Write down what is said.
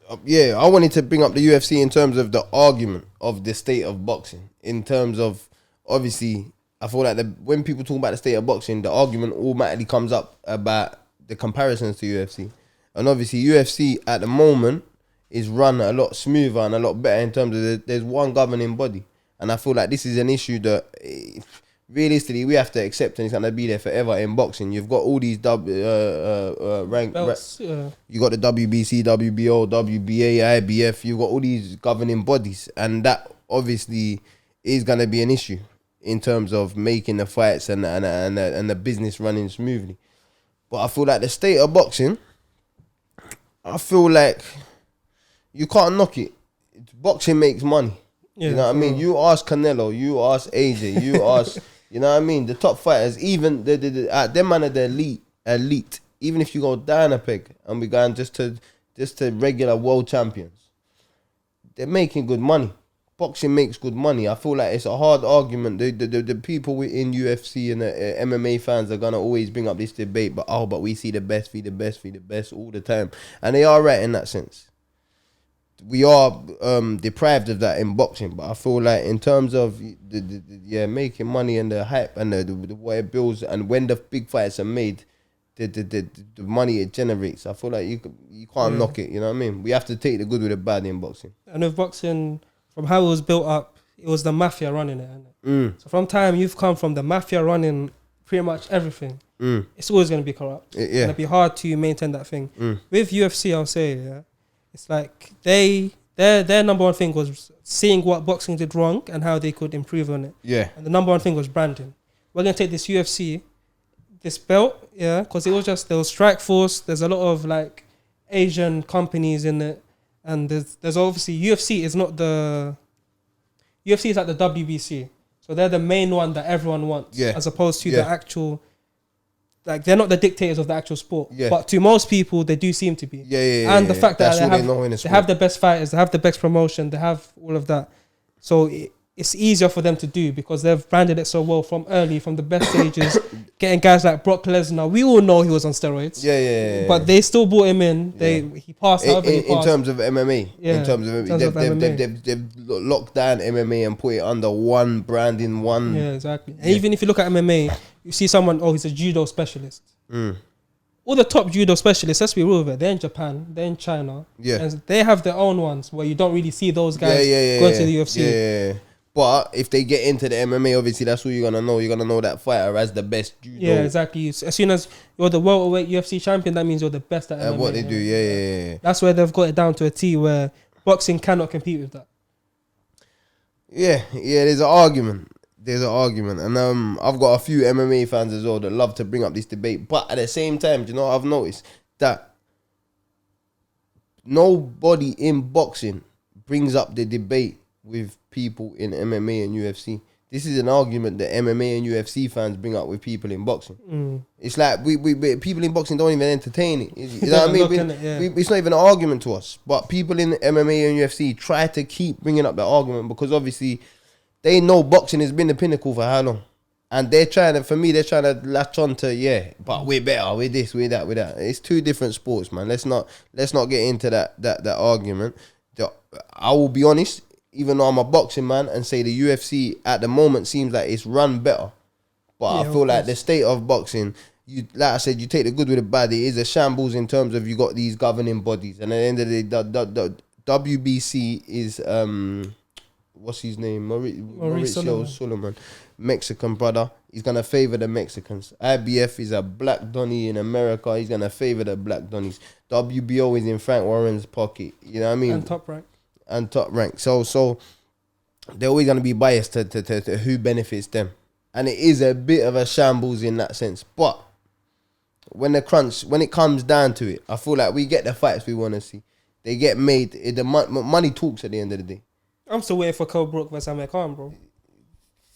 I wanted to bring up the UFC in terms of the argument of the state of boxing. In terms of, obviously, I feel like when people talk about the state of boxing, the argument automatically comes up about the comparisons to UFC. And obviously, UFC at the moment is run a lot smoother and a lot better in terms of there's one governing body. And I feel like this is an issue that realistically we have to accept, and it's going to be there forever in boxing. You've got all these rank belts. You got the WBC, WBO, WBA, IBF. You've got all these governing bodies, and that obviously is going to be an issue in terms of making the fights and the business running smoothly. But I feel like the state of boxing, I feel like you can't knock it. Boxing makes money. Yeah, you know what I mean? You ask Canelo, you ask AJ, you ask, you know what I mean? The top fighters, even them man are the elite. Even if you go down a peg and we going just to regular world champions, they're making good money. Boxing makes good money. I feel like it's a hard argument. The people in UFC and the MMA fans are gonna always bring up this debate, but we see the best, feed the best all the time, and they are right in that sense. We are deprived of that in boxing, but I feel like in terms of making money and the hype and the way it builds, and when the big fights are made, the money it generates, I feel like you can't knock it. You know what I mean? We have to take the good with the bad in boxing. And with boxing, from how it was built up, it was the mafia running it. So from time you've come from the mafia running pretty much everything, it's always going to be corrupt. It's going to be hard to maintain that thing. With UFC, I'll say, it's like their number one thing was seeing what boxing did wrong and how they could improve on it. Yeah. And the number one thing was branding. We're going to take this UFC, this belt, because it was there was Strikeforce, there's a lot of like Asian companies in it, and there's obviously UFC is like the WBC. So they're the main one that everyone wants, as opposed to the actual. Like, they're not the dictators of the actual sport, but to most people, they do seem to be. And the fact that they have the best fighters, they have the best promotion, they have all of that. So it's easier for them to do because they've branded it so well from the best stages. Getting guys like Brock Lesnar, we all know he was on steroids. But they still brought him in. He passed out. In terms of MMA. In terms of MMA. They've locked down MMA and put it under one brand in one. Yeah, exactly. And even if you look at MMA, you see someone, he's a judo specialist. All the top judo specialists, let's be real with it, they're in Japan, they're in China. And they have their own ones where you don't really see those guys going to the UFC. But if they get into the MMA, obviously that's who you're gonna know. You're gonna know that fighter as the best judo. Yeah, exactly. As soon as you're the welterweight UFC champion, that means you're the best at MMA. What they do, That's where they've got it down to a T, where boxing cannot compete with that. Yeah. There's an argument. And I've got a few MMA fans as well that love to bring up this debate. But at the same time, you know, I've noticed that nobody in boxing brings up the debate with people in MMA and UFC. This is an argument that MMA and UFC fans bring up with people in boxing. It's like we people in boxing don't even entertain it. You know what I mean? It's not even an argument to us. But people in MMA and UFC try to keep bringing up the argument because obviously they know boxing has been the pinnacle for how long. And they're trying to latch on to, but we're better, we're this, we're that, we're that. It's two different sports, man. Let's not get into that argument. I will be honest, even though I'm a boxing man, and say the UFC at the moment seems like it's run better. But I feel like the state of boxing, like I said, you take the good with the bad. It is a shambles in terms of you got these governing bodies. And at the end of the day, the WBC is, what's his name? Mauricio Solomon. Mexican brother. He's going to favor the Mexicans. IBF is a black Donny in America. He's going to favor the black Donnies. WBO is in Frank Warren's pocket. You know what I mean? And top rank. So they're always going to be biased to who benefits them. And it is a bit of a shambles in that sense. But when it comes down to it, I feel like we get the fights we want to see. They get made. The money talks at the end of the day. I'm still waiting for Cole Brook versus Amir Khan, bro.